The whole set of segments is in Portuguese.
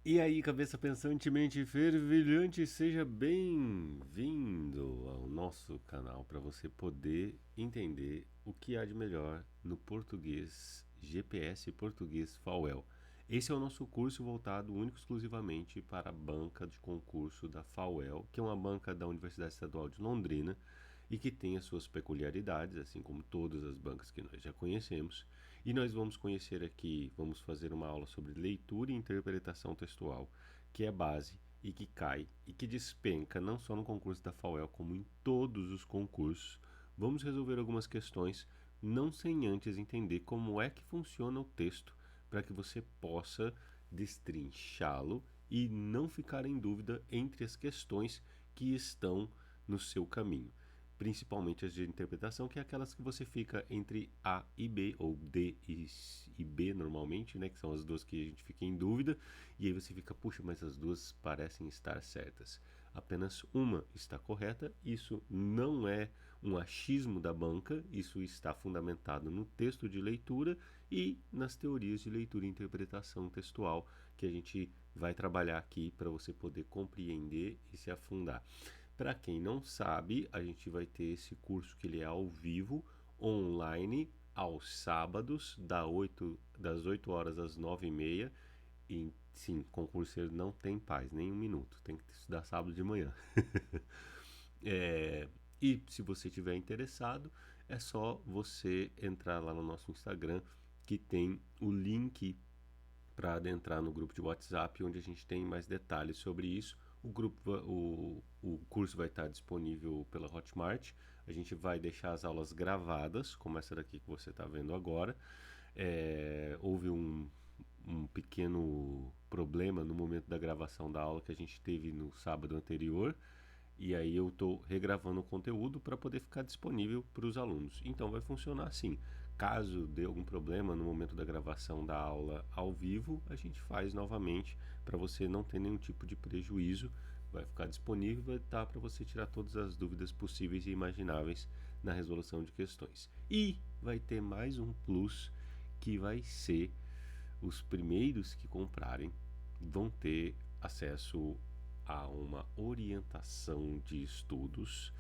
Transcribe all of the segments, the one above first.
E aí, cabeça pensante, mente fervilhante, seja bem-vindo ao nosso canal para você poder entender o que há de melhor no português GPS Português FAUEL. Esse é o nosso curso voltado único e exclusivamente para a banca de concurso da FAUEL, que é uma banca da Universidade Estadual de Londrina e que tem as suas peculiaridades, assim como todas as bancas que nós já conhecemos. E nós vamos conhecer aqui, vamos fazer uma aula sobre leitura e interpretação textual, que é base e que cai e que despenca não só no concurso da FAUEL, como em todos os concursos. Vamos resolver algumas questões, não sem antes entender como é que funciona o texto, para que você possa destrinchá-lo e não ficar em dúvida entre as questões que estão no seu caminho, principalmente as de interpretação, que é aquelas que você fica entre A e B, ou D e B normalmente, né, que são as duas que a gente fica em dúvida, e aí você fica, puxa, mas as duas parecem estar certas. Apenas uma está correta, isso não é um achismo da banca, isso está fundamentado no texto de leitura e nas teorias de leitura e interpretação textual, que a gente vai trabalhar aqui para você poder compreender e se afundar. Para quem não sabe, a gente vai ter esse curso que ele é ao vivo, online, aos sábados, das 8 horas às 9h30. E sim, concurseiro não tem paz, nem um minuto, tem que estudar sábado de manhã. É, e se você tiver interessado, é só você entrar lá no nosso Instagram, que tem o link para adentrar no grupo de WhatsApp, onde a gente tem mais detalhes sobre isso. O curso vai estar disponível pela Hotmart. A gente vai deixar as aulas gravadas, como essa daqui que você está vendo agora. Houve um pequeno problema no momento da gravação da aula que a gente teve no sábado anterior. E aí eu estou regravando o conteúdo para poder ficar disponível para os alunos. Então vai funcionar assim. Caso dê algum problema no momento da gravação da aula ao vivo, a gente faz novamente para você não ter nenhum tipo de prejuízo. Vai ficar disponível e vai estar para você tirar todas as dúvidas possíveis e imagináveis na resolução de questões. E vai ter mais um plus, que vai ser os primeiros que comprarem vão ter acesso a uma orientação de estudos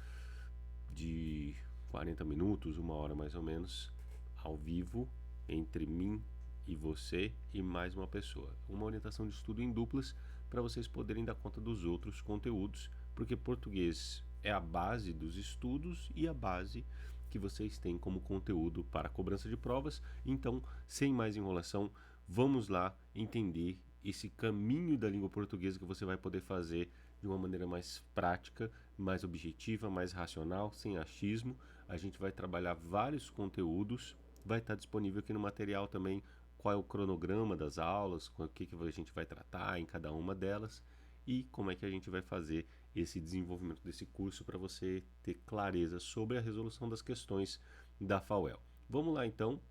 de 40 minutos, uma hora mais ou menos, ao vivo, entre mim e você e mais uma pessoa. Uma orientação de estudo em duplas para vocês poderem dar conta dos outros conteúdos, porque português é a base dos estudos e a base que vocês têm como conteúdo para a cobrança de provas. Então, sem mais enrolação, vamos lá entender esse caminho da língua portuguesa que você vai poder fazer de uma maneira mais prática, mais objetiva, mais racional, sem achismo. A gente vai trabalhar vários conteúdos, vai estar disponível aqui no material também qual é o cronograma das aulas, o que a gente vai tratar em cada uma delas e como é que a gente vai fazer esse desenvolvimento desse curso para você ter clareza sobre a resolução das questões da FAUEL. Vamos lá então.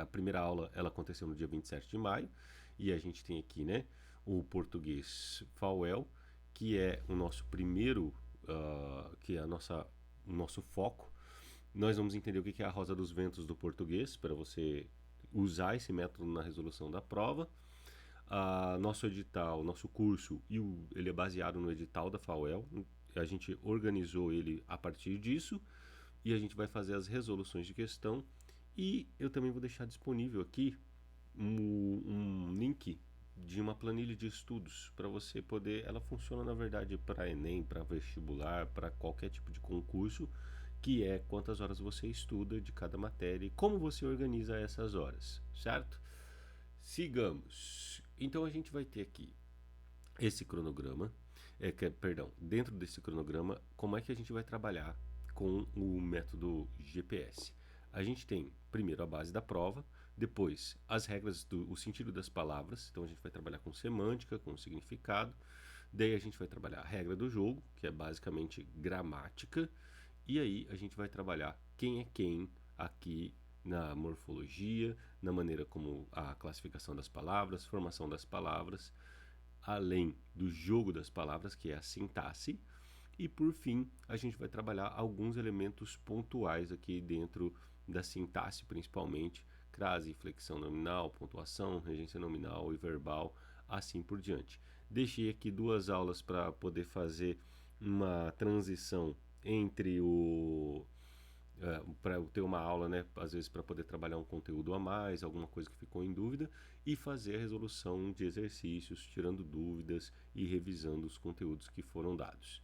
A primeira aula ela aconteceu no dia 27 de maio e a gente tem aqui, né, o português FAUEL, que é o nosso primeiro, que é o nosso foco. Nós vamos entender o que é a rosa dos ventos do português para você usar esse método na resolução da prova. Nosso edital, nosso curso, ele é baseado no edital da FAUEL. A gente organizou ele a partir disso e a gente vai fazer as resoluções de questão. E eu também vou deixar disponível aqui um link de uma planilha de estudos para você poder. Ela funciona na verdade para Enem, para vestibular, para qualquer tipo de concurso, que é quantas horas você estuda de cada matéria e como você organiza essas horas, certo? Sigamos. Então a gente vai ter aqui esse cronograma, perdão, dentro desse cronograma, como é que a gente vai trabalhar com o método GPS. A gente tem primeiro a base da prova, depois as regras o sentido das palavras, então a gente vai trabalhar com semântica, com significado, daí a gente vai trabalhar a regra do jogo, que é basicamente gramática, e aí a gente vai trabalhar quem é quem aqui na morfologia, na maneira como a classificação das palavras, formação das palavras, além do jogo das palavras, que é a sintaxe, e por fim a gente vai trabalhar alguns elementos pontuais aqui dentro da sintaxe, principalmente crase, inflexão nominal, pontuação, regência nominal e verbal, assim por diante. Deixei aqui 2 aulas para poder fazer uma transição entre para ter uma aula, né, às vezes para poder trabalhar um conteúdo a mais, alguma coisa que ficou em dúvida, e fazer a resolução de exercícios, tirando dúvidas e revisando os conteúdos que foram dados.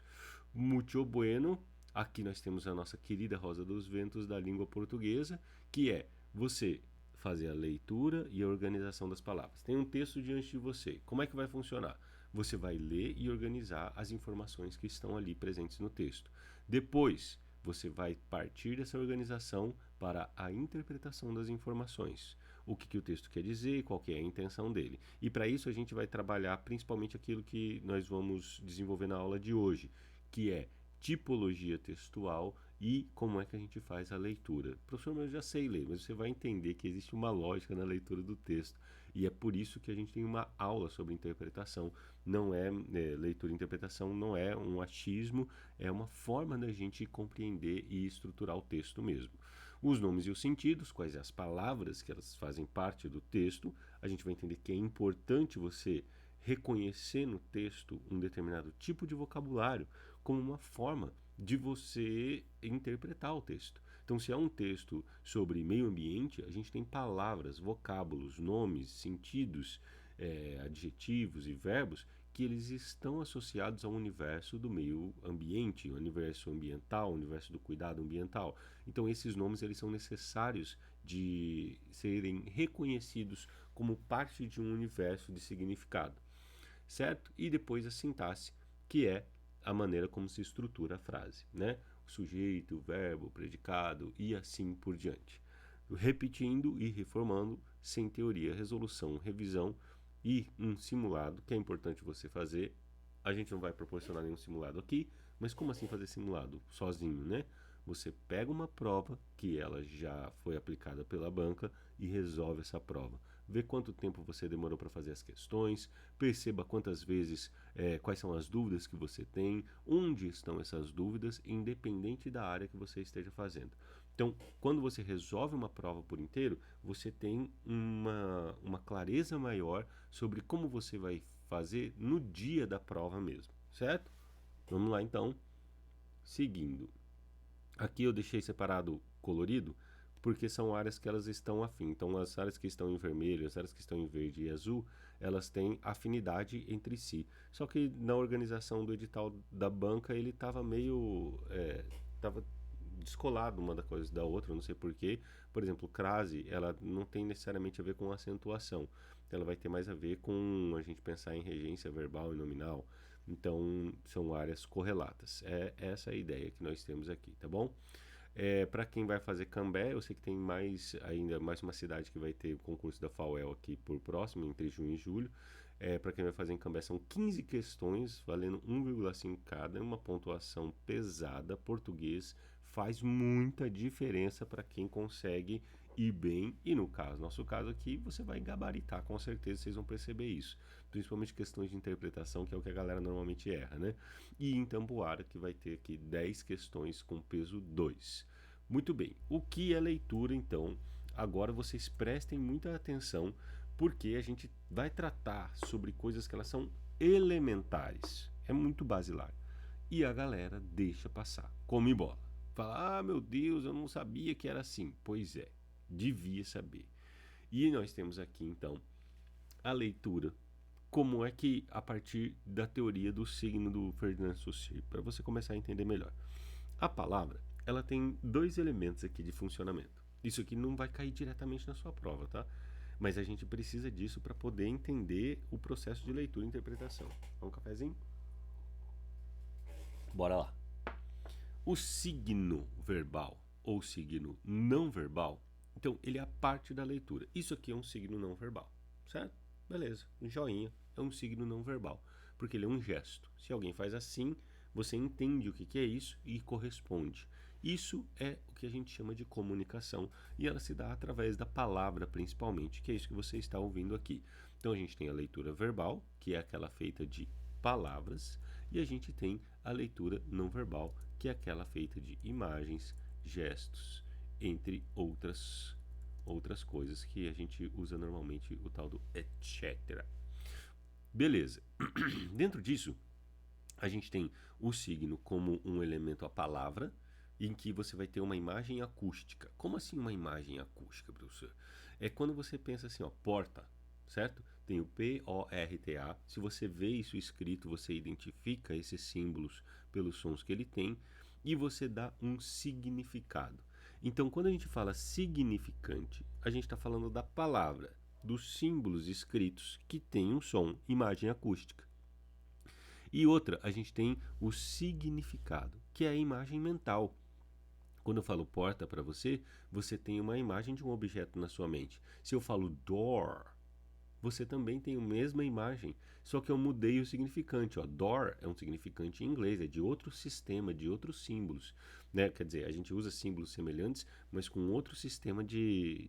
Muito bueno. Aqui nós temos a nossa querida Rosa dos Ventos da língua portuguesa, que é você fazer a leitura e a organização das palavras. Tem um texto diante de você. Como é que vai funcionar? Você vai ler e organizar as informações que estão ali presentes no texto. Depois, você vai partir dessa organização para a interpretação das informações. O que o texto quer dizer, qual que é a intenção dele. E para isso a gente vai trabalhar principalmente aquilo que nós vamos desenvolver na aula de hoje, que é tipologia textual e como é que a gente faz a leitura. Professor, eu já sei ler, mas você vai entender que existe uma lógica na leitura do texto. E é por isso que a gente tem uma aula sobre interpretação. Não é, leitura e interpretação não é um achismo, é uma forma da gente compreender e estruturar o texto mesmo. Os nomes e os sentidos, quais são as palavras que elas fazem parte do texto, a gente vai entender que é importante você reconhecer no texto um determinado tipo de vocabulário como uma forma de você interpretar o texto. Então, se é um texto sobre meio ambiente, a gente tem palavras, vocábulos, nomes, sentidos, adjetivos e verbos que eles estão associados ao universo do meio ambiente, o universo ambiental, o universo do cuidado ambiental. Então, esses nomes eles são necessários de serem reconhecidos como parte de um universo de significado, certo? E depois a sintaxe, que é a maneira como se estrutura a frase, né? O sujeito, o verbo, o predicado e assim por diante. Repetindo e reformando, sem teoria, resolução, revisão e um simulado, que é importante você fazer. A gente não vai proporcionar nenhum simulado aqui, mas como assim fazer simulado? Sozinho, né? Você pega uma prova que ela já foi aplicada pela banca e resolve essa prova. Vê quanto tempo você demorou para fazer as questões, perceba quantas vezes, quais são as dúvidas que você tem, onde estão essas dúvidas, independente da área que você esteja fazendo. Então, quando você resolve uma prova por inteiro, você tem uma clareza maior sobre como você vai fazer no dia da prova mesmo, certo? Vamos lá então, seguindo. Aqui eu deixei separado colorido, porque são áreas que elas estão afim. Então, as áreas que estão em vermelho, as áreas que estão em verde e azul, elas têm afinidade entre si. Só que na organização do edital da banca, ele estava meio... estava descolado uma da coisa da outra, não sei porquê. Por exemplo, crase, ela não tem necessariamente a ver com acentuação. Ela vai ter mais a ver com a gente pensar em regência verbal e nominal. Então, são áreas correlatas. É essa a ideia que nós temos aqui, tá bom? Para quem vai fazer Cambé, eu sei que tem ainda mais uma cidade que vai ter o concurso da FAUEL aqui por próximo, entre junho e julho. Para quem vai fazer em Cambé, são 15 questões, valendo 1,5 cada, uma pontuação pesada. Português faz muita diferença para quem consegue ir bem. E no nosso caso aqui, você vai gabaritar, com certeza vocês vão perceber isso. Principalmente questões de interpretação, que é o que a galera normalmente erra, né? E em Tamboara, que vai ter aqui 10 questões com peso 2. Muito bem, o que é leitura então? Agora vocês prestem muita atenção, porque a gente vai tratar sobre coisas que elas são elementares, é muito basilar. E a galera deixa passar, come bola. Fala, meu Deus, eu não sabia que era assim. Pois é, devia saber. E nós temos aqui então a leitura. Como é que, a partir da teoria do signo do Ferdinand Saussure, para você começar a entender melhor. A palavra, ela tem 2 elementos aqui de funcionamento. Isso aqui não vai cair diretamente na sua prova, tá? Mas a gente precisa disso para poder entender o processo de leitura e interpretação. Um cafezinho? Bora lá. O signo verbal ou signo não verbal, então ele é a parte da leitura. Isso aqui é um signo não verbal, certo? Beleza, um joinha é um signo não verbal, porque ele é um gesto. Se alguém faz assim, você entende o que é isso e corresponde. Isso é o que a gente chama de comunicação e ela se dá através da palavra principalmente, que é isso que você está ouvindo aqui. Então a gente tem a leitura verbal, que é aquela feita de palavras, e a gente tem a leitura não verbal, que é aquela feita de imagens, gestos, entre outras coisas que a gente usa normalmente o tal do etc. Beleza. Dentro disso, a gente tem o signo como um elemento a palavra, em que você vai ter uma imagem acústica. Como assim uma imagem acústica, professor? É quando você pensa assim, ó, porta, certo? Tem o P-O-R-T-A. Se você vê isso escrito, você identifica esses símbolos pelos sons que ele tem e você dá um significado. Então, quando a gente fala significante, a gente está falando da palavra, dos símbolos escritos que tem um som, imagem acústica. E outra, a gente tem o significado, que é a imagem mental. Quando eu falo porta para você, você tem uma imagem de um objeto na sua mente. Se eu falo door, você também tem a mesma imagem, só que eu mudei o significante. Ó. Door é um significante em inglês, é de outro sistema, de outros símbolos. Né? Quer dizer, a gente usa símbolos semelhantes, mas com outro sistema de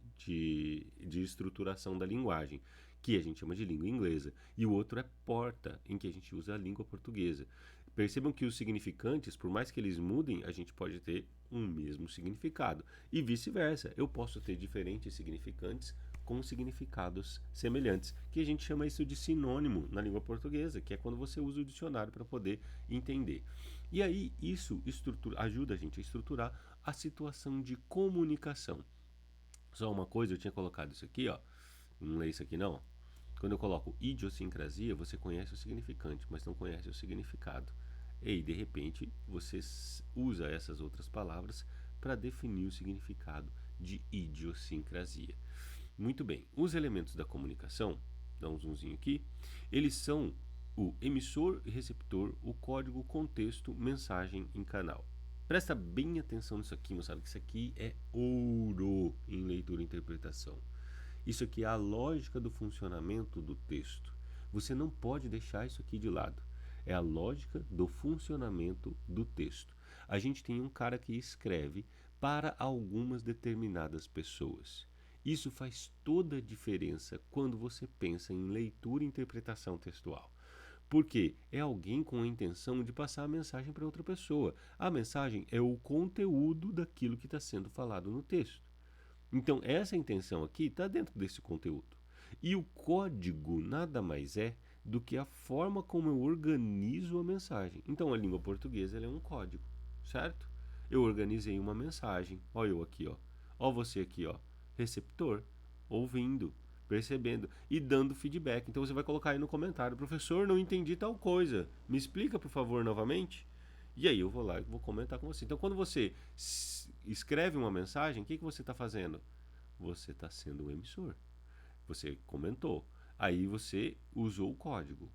estruturação da linguagem, que a gente chama de língua inglesa. E o outro é porta, em que a gente usa a língua portuguesa. Percebam que os significantes, por mais que eles mudem, a gente pode ter um mesmo significado. E vice-versa, eu posso ter diferentes significantes com significados semelhantes, que a gente chama isso de sinônimo na língua portuguesa, que é quando você usa o dicionário para poder entender. E aí isso ajuda a gente a estruturar a situação de comunicação. Só uma coisa, eu tinha colocado isso aqui, ó. Não lê isso aqui não. Quando eu coloco idiosincrasia, você conhece o significante, mas não conhece o significado. E aí, de repente, você usa essas outras palavras para definir o significado de idiosincrasia. Muito bem, os elementos da comunicação, dá um zoomzinho aqui, eles são o emissor e receptor, o código, contexto, mensagem em canal. Presta bem atenção nisso aqui, moçada, que isso aqui é ouro em leitura e interpretação. Isso aqui é a lógica do funcionamento do texto. Você não pode deixar isso aqui de lado. É a lógica do funcionamento do texto. A gente tem um cara que escreve para algumas determinadas pessoas. Isso faz toda a diferença quando você pensa em leitura e interpretação textual. Porque é alguém com a intenção de passar a mensagem para outra pessoa. A mensagem é o conteúdo daquilo que está sendo falado no texto. Então, essa intenção aqui está dentro desse conteúdo. E o código nada mais é do que a forma como eu organizo a mensagem. Então, a língua portuguesa é um código, certo? Eu organizei uma mensagem. Olha eu aqui, ó. Olha você aqui, ó. Receptor, ouvindo, percebendo e dando feedback. Então, você vai colocar aí no comentário: professor, não entendi tal coisa. Me explica, por favor, novamente. E aí eu vou lá e vou comentar com você. Então, quando você escreve uma mensagem, o que você está fazendo? Você está sendo o emissor. Você comentou. Aí você usou o código,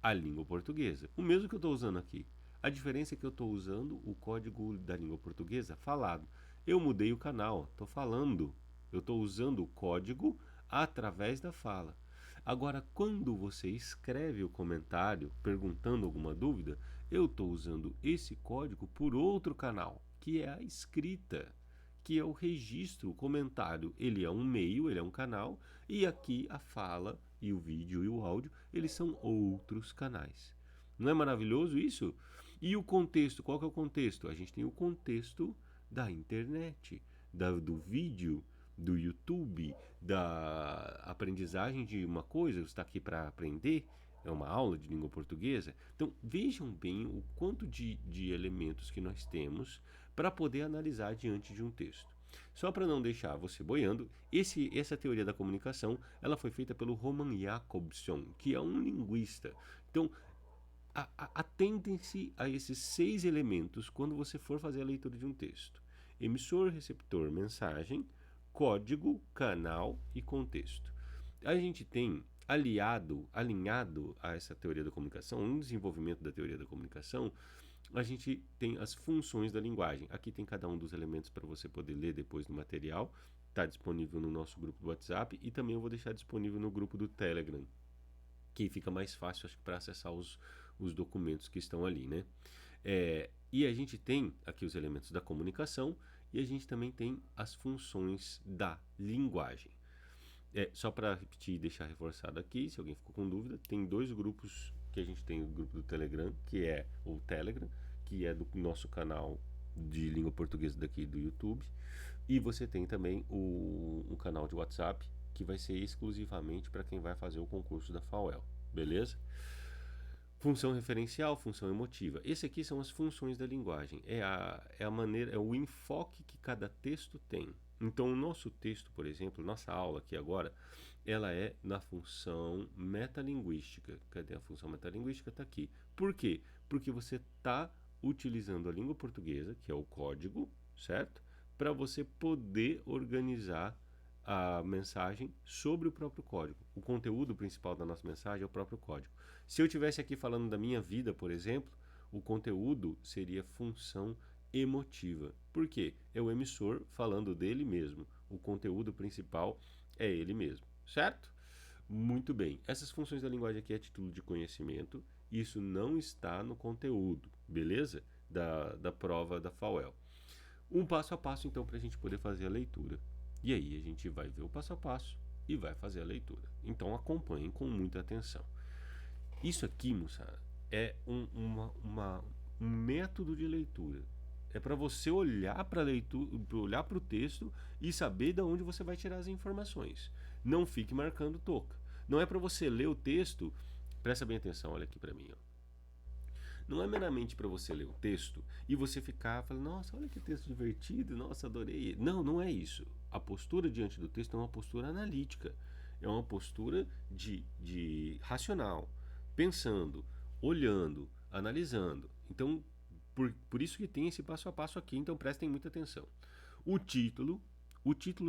a língua portuguesa. O mesmo que eu estou usando aqui. A diferença é que eu estou usando o código da língua portuguesa falado. Eu mudei o canal, estou falando. Eu estou usando o código através da fala. Agora, quando você escreve o comentário perguntando alguma dúvida, eu estou usando esse código por outro canal, que é a escrita, que é o registro, o comentário. Ele é um meio, ele é um canal, e aqui a fala e o vídeo e o áudio, eles são outros canais. Não é maravilhoso isso? E o contexto, qual que é o contexto? A gente tem o contexto da internet, do vídeo, do YouTube, da aprendizagem de uma coisa, você está aqui para aprender, é uma aula de língua portuguesa. Então vejam bem o quanto de elementos que nós temos para poder analisar diante de um texto. Só para não deixar você boiando, essa teoria da comunicação ela foi feita pelo Roman Jakobson, que é um linguista. Então, atentem-se a esses 6 elementos quando você for fazer a leitura de um texto: emissor, receptor, mensagem, código, canal e contexto. A gente tem alinhado a essa teoria da comunicação, no desenvolvimento da teoria da comunicação, a gente tem as funções da linguagem. Aqui tem cada um dos elementos para você poder ler depois no material. Está disponível no nosso grupo do WhatsApp e também eu vou deixar disponível no grupo do Telegram, que fica mais fácil, acho que, para acessar os documentos que estão ali, né? E a gente tem aqui os elementos da comunicação e a gente também tem as funções da linguagem. Só para repetir e deixar reforçado aqui, se alguém ficou com dúvida, tem 2 grupos que a gente tem: o grupo do Telegram, que é o Telegram, que é do nosso canal de língua portuguesa daqui do YouTube, e você tem também um canal de WhatsApp, que vai ser exclusivamente para quem vai fazer o concurso da FAUEL, beleza? Função referencial, função emotiva. Esse aqui são as funções da linguagem. É a maneira, é o enfoque que cada texto tem. Então, o nosso texto, por exemplo, nossa aula aqui agora, ela é na função metalinguística. Cadê a função metalinguística? Está aqui. Por quê? Porque você está utilizando a língua portuguesa, que é o código, certo? Para você poder organizar a mensagem sobre o próprio código. O conteúdo principal da nossa mensagem é o próprio código. Se eu estivesse aqui falando da minha vida, por exemplo, o conteúdo seria função emotiva. Por quê? É o emissor falando dele mesmo. O conteúdo principal é ele mesmo, certo? Muito bem. Essas funções da linguagem aqui é título de conhecimento. Isso não está no conteúdo, beleza? Da prova da FAUEL. Um passo a passo, então, para a gente poder fazer a leitura. E aí a gente vai ver o passo a passo e vai fazer a leitura. Então acompanhem com muita atenção. Isso aqui, moçada, é um método de leitura. É para você olhar para a leitura, olhar para o texto e saber de onde você vai tirar as informações. Não fique marcando toca. Não é para você ler o texto. Presta bem atenção, olha aqui para mim. Ó. Não é meramente para você ler o texto e você ficar falando, nossa, olha que texto divertido, nossa, adorei. Não, não é isso. A postura diante do texto é uma postura analítica. É uma postura de racional, pensando, olhando, analisando. Então, por isso que tem esse passo a passo aqui, então prestem muita atenção. O título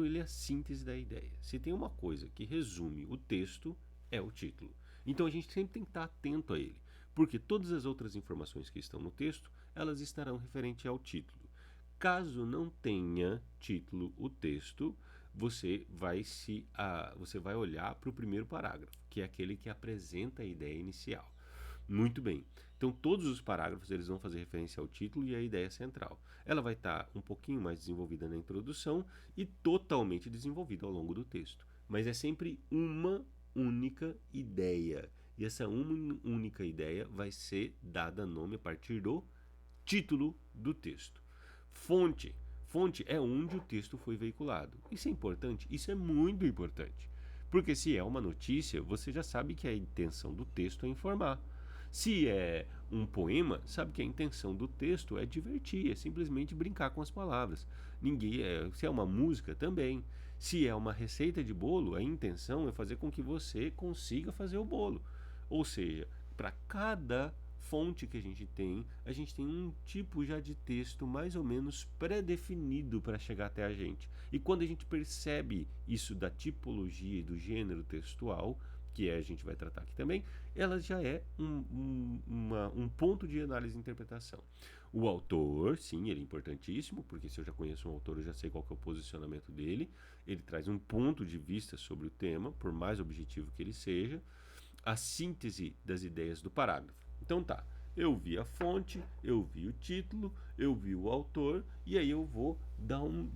ele é a síntese da ideia. Se tem uma coisa que resume o texto, é o título. Então a gente sempre tem que estar atento a ele, porque todas as outras informações que estão no texto, elas estarão referentes ao título. Caso não tenha título o texto, você vai olhar para o primeiro parágrafo, que é aquele que apresenta a ideia inicial. Muito bem. Então todos os parágrafos eles vão fazer referência ao título e à ideia central. Ela vai estar um pouquinho mais desenvolvida na introdução e totalmente desenvolvida ao longo do texto. Mas é sempre uma única ideia. E essa uma única ideia vai ser dada nome a partir do título do texto. Fonte. Fonte é onde o texto foi veiculado. Isso é importante? Isso é muito importante. Porque se é uma notícia, você já sabe que a intenção do texto é informar. Se é um poema, sabe que a intenção do texto é divertir, é simplesmente brincar com as palavras. Se é uma música, também. Se é uma receita de bolo, a intenção é fazer com que você consiga fazer o bolo. Ou seja, para cada fonte que a gente tem um tipo já de texto mais ou menos pré-definido para chegar até a gente. E quando a gente percebe isso da tipologia e do gênero textual, que a gente vai tratar aqui também, ela já é um ponto de análise e interpretação. O autor, sim, ele é importantíssimo, porque se eu já conheço um autor, eu já sei qual que é o posicionamento dele. Ele traz um ponto de vista sobre o tema, por mais objetivo que ele seja. A síntese das ideias do parágrafo. Então tá, eu vi a fonte, eu vi o título, eu vi o autor, e aí eu vou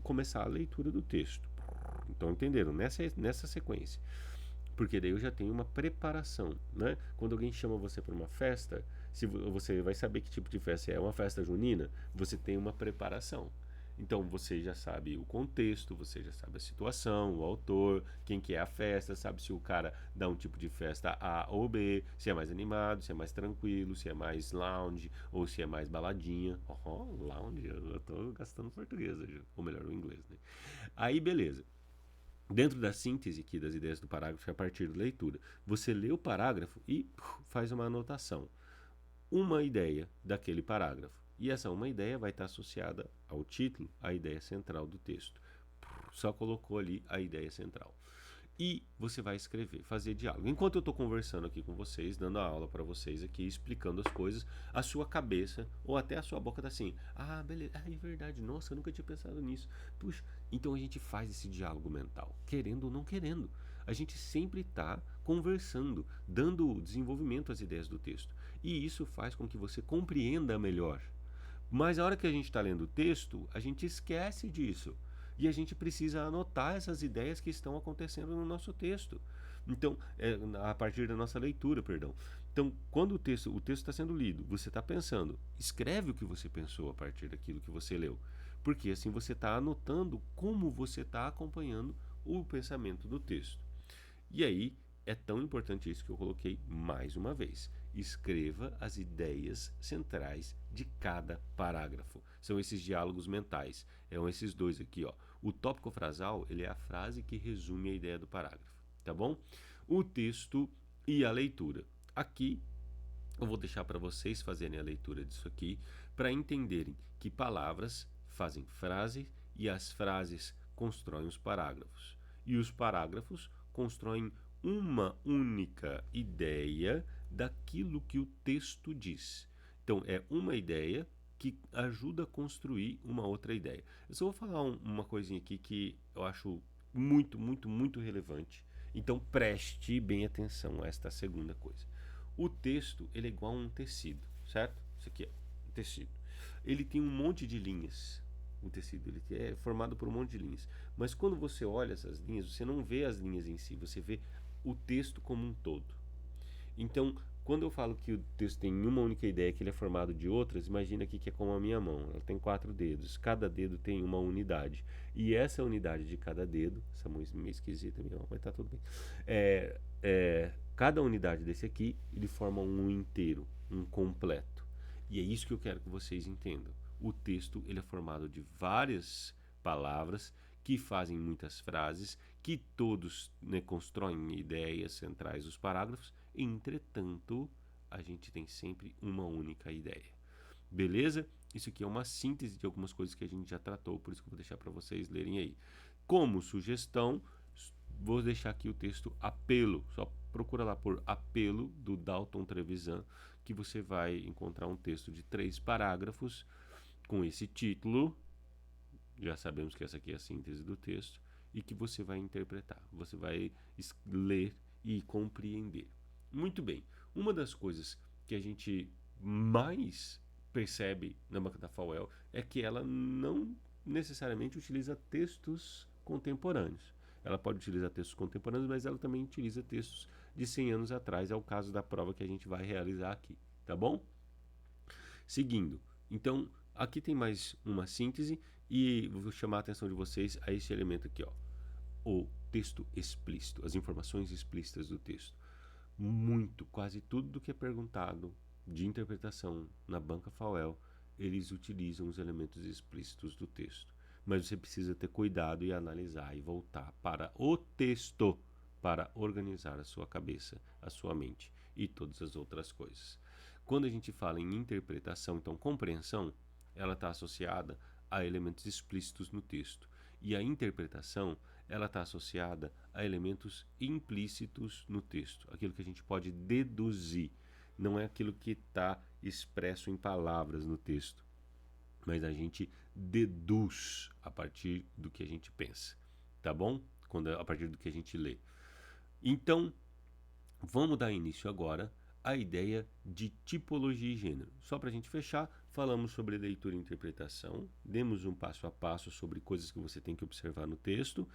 começar a leitura do texto. Então entenderam? Nessa sequência. Porque daí eu já tenho uma preparação, né? Quando alguém chama você para uma festa, se você vai saber que tipo de festa é uma festa junina, você tem uma preparação. Então você já sabe o contexto, você já sabe a situação, o autor, quem que é a festa, sabe se o cara dá um tipo de festa A ou B, se é mais animado, se é mais tranquilo, se é mais lounge ou se é mais baladinha. Lounge, eu tô gastando português, ou melhor, o inglês, né? Aí beleza. Dentro da síntese aqui das ideias do parágrafo, a partir da leitura, você lê o parágrafo e faz uma anotação. Uma ideia daquele parágrafo. E essa uma ideia vai estar associada ao título, à ideia central do texto. Só colocou ali a ideia central. E você vai escrever, fazer diálogo. Enquanto eu estou conversando aqui com vocês, dando a aula para vocês aqui, explicando as coisas, a sua cabeça ou até a sua boca está assim, ah, beleza, é verdade, nossa, eu nunca tinha pensado nisso. Puxa, então a gente faz esse diálogo mental, querendo ou não querendo. A gente sempre está conversando, dando desenvolvimento às ideias do texto. E isso faz com que você compreenda melhor. Mas a hora que a gente está lendo o texto, a gente esquece disso. E a gente precisa anotar essas ideias que estão acontecendo no nosso texto. Então, a partir da nossa leitura, perdão. Então, quando o texto está sendo lido, você está pensando, escreve o que você pensou a partir daquilo que você leu. Porque assim você está anotando como você está acompanhando o pensamento do texto. E aí é tão importante isso que eu coloquei mais uma vez. Escreva as ideias centrais de cada parágrafo. São esses diálogos mentais. São esses dois aqui, ó. O tópico frasal, ele é a frase que resume a ideia do parágrafo, tá bom? O texto e a leitura. Aqui eu vou deixar para vocês fazerem a leitura disso aqui, para entenderem que palavras fazem frase e as frases constroem os parágrafos. E os parágrafos constroem uma única ideia daquilo que o texto diz. Então, é uma ideia que ajuda a construir uma outra ideia. Eu só vou falar uma coisinha aqui que eu acho muito relevante. Então, preste bem atenção a esta segunda coisa. O texto, ele é igual a um tecido, certo? Isso aqui é um tecido. Ele tem um monte de linhas. Um tecido, ele é formado por um monte de linhas. Mas quando você olha essas linhas, você não vê as linhas em si, você vê o texto como um todo. Então, quando eu falo que o texto tem uma única ideia, que ele é formado de outras, imagina aqui que é como a minha mão. Ela tem 4 dedos, cada dedo tem uma unidade. E essa unidade de cada dedo, essa mão é meio esquisita, mas tá tudo bem. Cada unidade desse aqui, ele forma um inteiro, um completo. E é isso que eu quero que vocês entendam. O texto, ele é formado de várias palavras que fazem muitas frases, que todos, né, constroem ideias centrais dos parágrafos. Entretanto, a gente tem sempre uma única ideia. Beleza? Isso aqui é uma síntese de algumas coisas que a gente já tratou, por isso que eu vou deixar para vocês lerem aí. Como sugestão, vou deixar aqui o texto Apelo. Só procura lá por Apelo, do Dalton Trevisan, que você vai encontrar um texto de 3 parágrafos com esse título. Já sabemos que essa aqui é a síntese do texto e que você vai interpretar. Você vai ler e compreender. Muito bem. Uma das coisas que a gente mais percebe na banca da FAUEL é que ela não necessariamente utiliza textos contemporâneos. Ela pode utilizar textos contemporâneos, mas ela também utiliza textos de 100 anos atrás. É o caso da prova que a gente vai realizar aqui, tá bom? Seguindo. Então, aqui tem mais uma síntese e vou chamar a atenção de vocês a esse elemento aqui, ó. O texto explícito, as informações explícitas do texto. Quase tudo do que é perguntado de interpretação na banca FAUEL, eles utilizam os elementos explícitos do texto. Mas você precisa ter cuidado e analisar e voltar para o texto para organizar a sua cabeça, a sua mente e todas as outras coisas. Quando a gente fala em interpretação, então compreensão, ela está associada a elementos explícitos no texto. E a interpretação, ela está associada a elementos implícitos no texto, aquilo que a gente pode deduzir. Não é aquilo que está expresso em palavras no texto, mas a gente deduz a partir do que a gente pensa, tá bom? A partir do que a gente lê. Então, vamos dar início agora à ideia de tipologia e gênero. Só para a gente fechar, falamos sobre leitura e interpretação, demos um passo a passo sobre coisas que você tem que observar no texto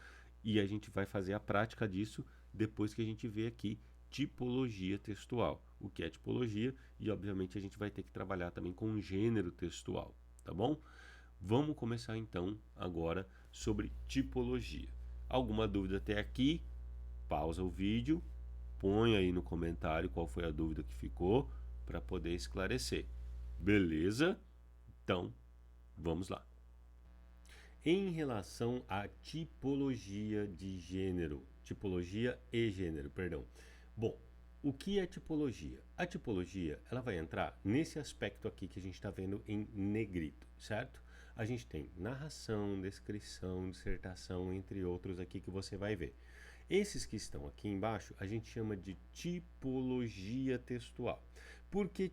e a gente vai fazer a prática disso depois que a gente vê aqui tipologia textual. O que é tipologia? E obviamente a gente vai ter que trabalhar também com gênero textual, tá bom? Vamos começar então agora sobre tipologia. Alguma dúvida até aqui? Pausa o vídeo, põe aí no comentário qual foi a dúvida que ficou para poder esclarecer. Beleza? Então, vamos lá. Em relação à tipologia de gênero, tipologia e gênero, perdão. Bom, o que é tipologia? A tipologia, ela vai entrar nesse aspecto aqui que a gente está vendo em negrito, certo? A gente tem narração, descrição, dissertação, entre outros aqui que você vai ver. Esses que estão aqui embaixo, a gente chama de tipologia textual. Por que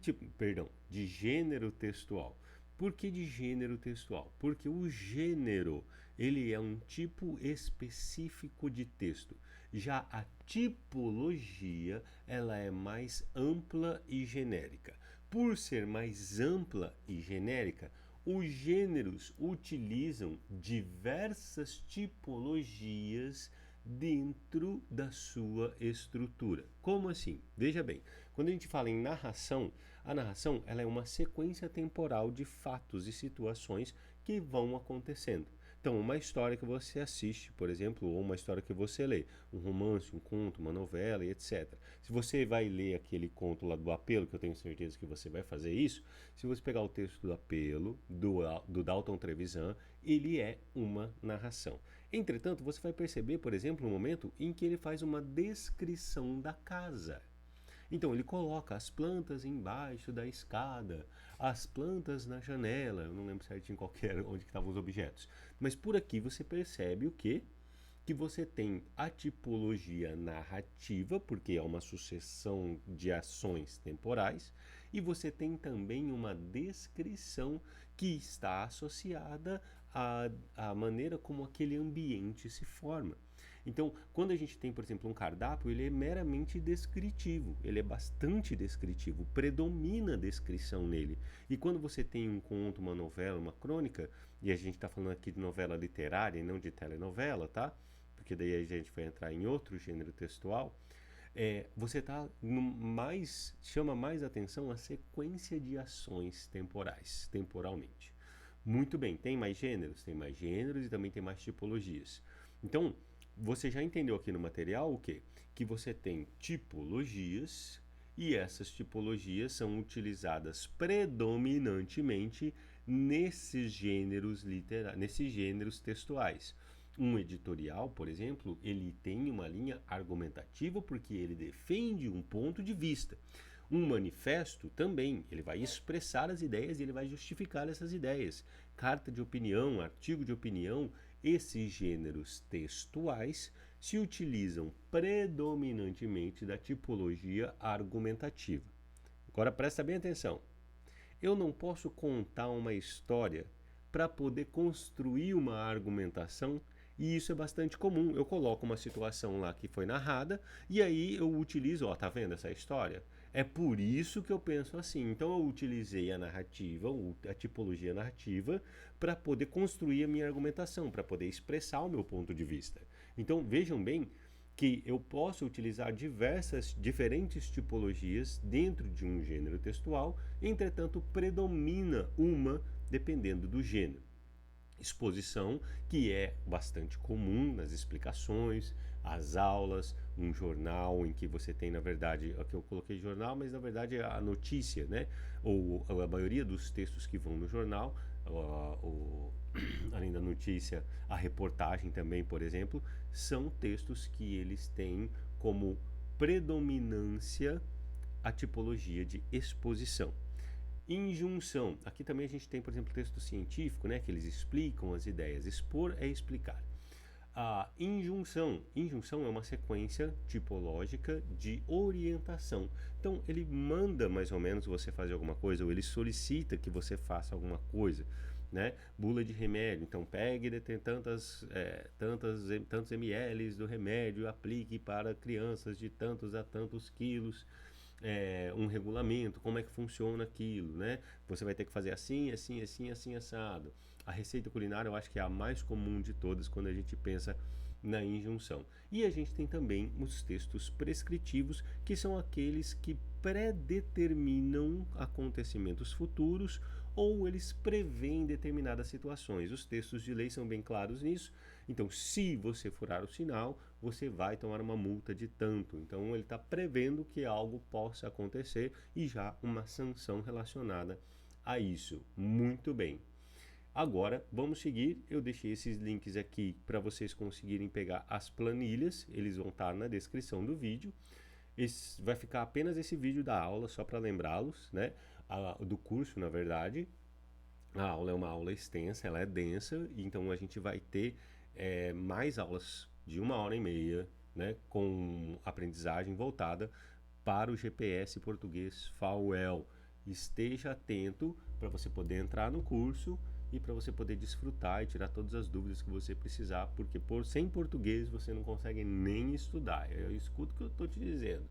de gênero textual? Por que de gênero textual? Porque o gênero, ele é um tipo específico de texto. Já a tipologia, ela é mais ampla e genérica. Por ser mais ampla e genérica, os gêneros utilizam diversas tipologias dentro da sua estrutura. Como assim? Veja bem, quando a gente fala em narração, a narração ela é uma sequência temporal de fatos e situações que vão acontecendo. Então, uma história que você assiste, por exemplo, ou uma história que você lê, um romance, um conto, uma novela e etc. Se você vai ler aquele conto lá do Apelo, que eu tenho certeza que você vai fazer isso, se você pegar o texto do Apelo, do Dalton Trevisan, ele é uma narração. Entretanto, você vai perceber, por exemplo, um momento em que ele faz uma descrição da casa. Então ele coloca as plantas embaixo da escada, as plantas na janela, eu não lembro certinho qual que era, onde que estavam os objetos. Mas por aqui você percebe o quê? Que você tem a tipologia narrativa, porque é uma sucessão de ações temporais, e você tem também uma descrição que está associada à maneira como aquele ambiente se forma. Então, quando a gente tem, por exemplo, um cardápio, ele é meramente descritivo, ele é bastante descritivo, predomina a descrição nele. E quando você tem um conto, uma novela, uma crônica, e a gente está falando aqui de novela literária e não de telenovela, tá? Porque daí a gente vai entrar em outro gênero textual. Você chama mais atenção a sequência de ações temporais, temporalmente. Muito bem, tem mais gêneros? Tem mais gêneros e também tem mais tipologias. Então, você já entendeu aqui no material o quê? Que você tem tipologias e essas tipologias são utilizadas predominantemente nesses gêneros textuais. Um editorial, por exemplo, ele tem uma linha argumentativa porque ele defende um ponto de vista. Um manifesto também, ele vai expressar as ideias e ele vai justificar essas ideias. Carta de opinião, artigo de opinião, esses gêneros textuais se utilizam predominantemente da tipologia argumentativa. Agora presta bem atenção. Eu não posso contar uma história para poder construir uma argumentação, e isso é bastante comum. Eu coloco uma situação lá que foi narrada e aí eu utilizo, ó, tá vendo essa história? É por isso que eu penso assim. Então eu utilizei a narrativa, a tipologia narrativa, para poder construir a minha argumentação, para poder expressar o meu ponto de vista. Então vejam bem que eu posso utilizar diferentes tipologias dentro de um gênero textual, entretanto predomina uma dependendo do gênero. Exposição, que é bastante comum nas explicações, as aulas, um jornal em que você tem, na verdade, aqui eu coloquei jornal, mas na verdade é a notícia, né? Ou a maioria dos textos que vão no jornal, além da notícia, a reportagem também, por exemplo, são textos que eles têm como predominância a tipologia de exposição. Injunção. Aqui também a gente tem, por exemplo, texto científico, né, que eles explicam as ideias. Expor é explicar. A injunção. Injunção é uma sequência tipológica de orientação. Então, ele manda mais ou menos você fazer alguma coisa, ou ele solicita que você faça alguma coisa. Né? Bula de remédio. Então, pegue tantos ml do remédio, aplique para crianças de tantos a tantos quilos. Um regulamento, como é que funciona aquilo, né? Você vai ter que fazer assim, assim, assim, assim, assado. A receita culinária eu acho que é a mais comum de todas quando a gente pensa na injunção. E a gente tem também os textos prescritivos, que são aqueles que predeterminam acontecimentos futuros ou eles prevêem determinadas situações. Os textos de lei são bem claros nisso. Então, se você furar o sinal, você vai tomar uma multa de tanto. Então, ele está prevendo que algo possa acontecer e já uma sanção relacionada a isso. Muito bem. Agora, vamos seguir. Eu deixei esses links aqui para vocês conseguirem pegar as planilhas. Eles vão estar na descrição do vídeo. Vai ficar apenas esse vídeo da aula, só para lembrá-los, né? Do curso, na verdade. A aula é uma aula extensa, ela é densa, então a gente vai ter mais aulas de 1h30, né, com aprendizagem voltada para o GPS português FAUEL. Esteja atento para você poder entrar no curso e para você poder desfrutar e tirar todas as dúvidas que você precisar, porque sem português você não consegue nem estudar. Eu escuto o que eu estou te dizendo.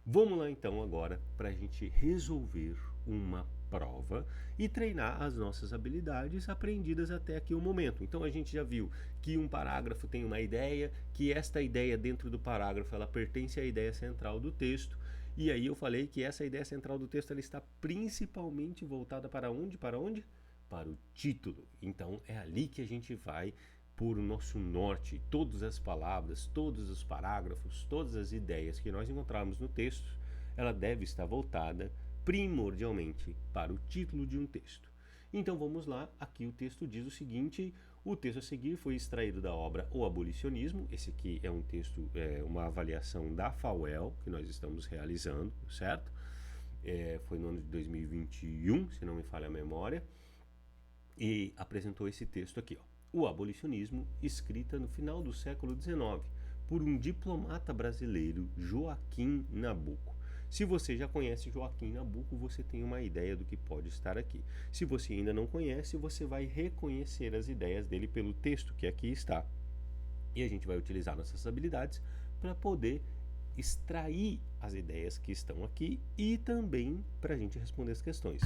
Vamos lá então agora para a gente resolver uma prova e treinar as nossas habilidades aprendidas até aqui o momento. Então a gente já viu que um parágrafo tem uma ideia, que esta ideia dentro do parágrafo ela pertence à ideia central do texto. E aí eu falei que essa ideia central do texto ela está principalmente voltada para onde? Para onde? para o título. Então é ali que a gente vai pôr o nosso norte. Todas as palavras, todos os parágrafos, todas as ideias que nós encontrarmos no texto, ela deve estar voltada primordialmente para o título de um texto. Então vamos lá, aqui o texto diz o seguinte: o texto a seguir foi extraído da obra O Abolicionismo. Esse aqui é um texto, uma avaliação da FAUEL que nós estamos realizando, certo? Foi no ano de 2021, se não me falha a memória, e apresentou esse texto aqui, ó. O Abolicionismo, escrita no final do século XIX por um diplomata brasileiro, Joaquim Nabuco. Se você já conhece Joaquim Nabuco, você tem uma ideia do que pode estar aqui. Se você ainda não conhece, você vai reconhecer as ideias dele pelo texto que aqui está. E a gente vai utilizar nossas habilidades para poder extrair as ideias que estão aqui e também para a gente responder as questões.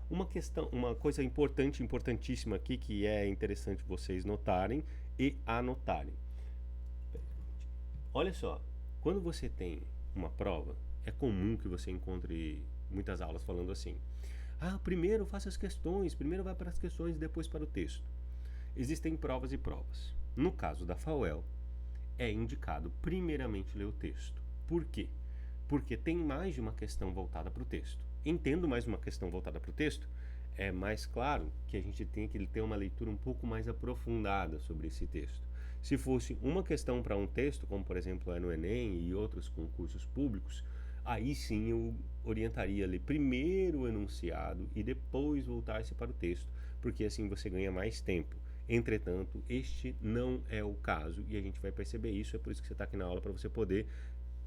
Uma coisa importantíssima aqui que é interessante vocês notarem e anotarem. Olha só, quando você tem uma prova, é comum que você encontre muitas aulas falando assim: primeiro faça as questões, primeiro vai para as questões e depois para o texto. Existem provas e provas. No caso da FAUEL, é indicado primeiramente ler o texto. Por quê? Porque tem mais de uma questão voltada para o texto. Entendo mais uma questão voltada para o texto, é mais claro que a gente tem que ter uma leitura um pouco mais aprofundada sobre esse texto. Se fosse uma questão para um texto, como por exemplo é no Enem e outros concursos públicos, aí sim eu orientaria a ler primeiro o enunciado e depois voltar-se para o texto, porque assim você ganha mais tempo. Entretanto, este não é o caso e a gente vai perceber isso, é por isso que você está aqui na aula, para você poder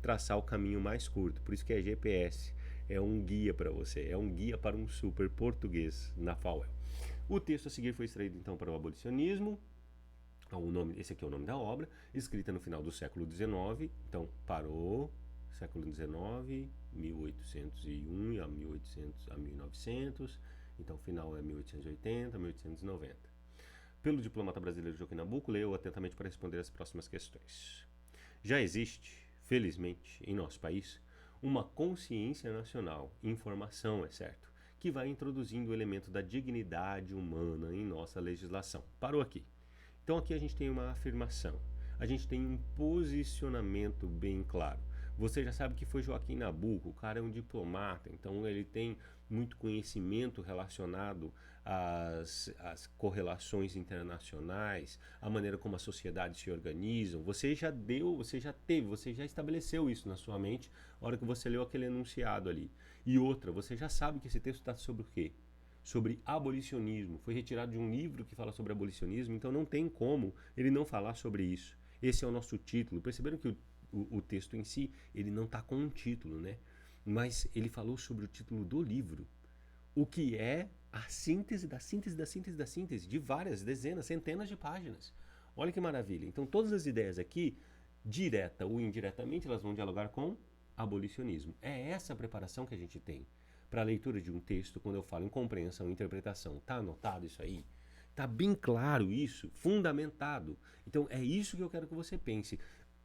traçar o caminho mais curto. Por isso que é GPS, é um guia para você, é um guia para um super português na FAUEL. O texto a seguir foi extraído então para o Abolicionismo. Esse aqui é o nome da obra, escrita no final do século XIX, então parou, século XIX, 1801 a 1900, então final é 1880, 1890. Pelo diplomata brasileiro Joaquim Nabuco, leu atentamente para responder as próximas questões. Já existe, felizmente, em nosso país, uma consciência nacional, informação, é certo, que vai introduzindo o elemento da dignidade humana em nossa legislação. Parou aqui. Então aqui a gente tem uma afirmação, a gente tem um posicionamento bem claro. Você já sabe que foi Joaquim Nabuco, o cara é um diplomata, então ele tem muito conhecimento relacionado às correlações internacionais, a maneira como as sociedades se organizam. Você já estabeleceu isso na sua mente na hora que você leu aquele enunciado ali. E outra, você já sabe que esse texto está sobre o quê? Sobre abolicionismo. Foi retirado de um livro que fala sobre abolicionismo, então não tem como ele não falar sobre isso. Esse é o nosso título. Perceberam que o texto em si, ele não está com um título, né? Mas ele falou sobre o título do livro, o que é a síntese da síntese da síntese da síntese de várias dezenas, centenas de páginas. Olha que maravilha. Então todas as ideias aqui, direta ou indiretamente, elas vão dialogar com abolicionismo. É essa a preparação que a gente tem para a leitura de um texto. Quando eu falo em compreensão e interpretação, tá anotado isso aí? Tá bem claro isso, fundamentado. Então é isso que eu quero que você pense.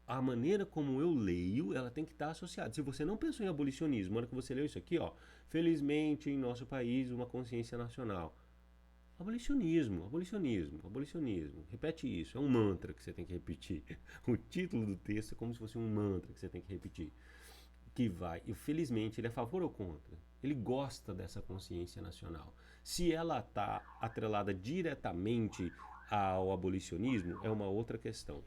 A maneira como eu leio, ela tem que estar associada. Se você não pensou em abolicionismo, na hora que você leu isso aqui, ó, felizmente em nosso país uma consciência nacional. Abolicionismo, abolicionismo, abolicionismo. Repete isso, é um mantra que você tem que repetir. O título do texto é como se fosse um mantra que você tem que repetir. Que vai, e felizmente ele é a favor ou contra? Ele gosta dessa consciência nacional. Se ela está atrelada diretamente ao abolicionismo, é uma outra questão.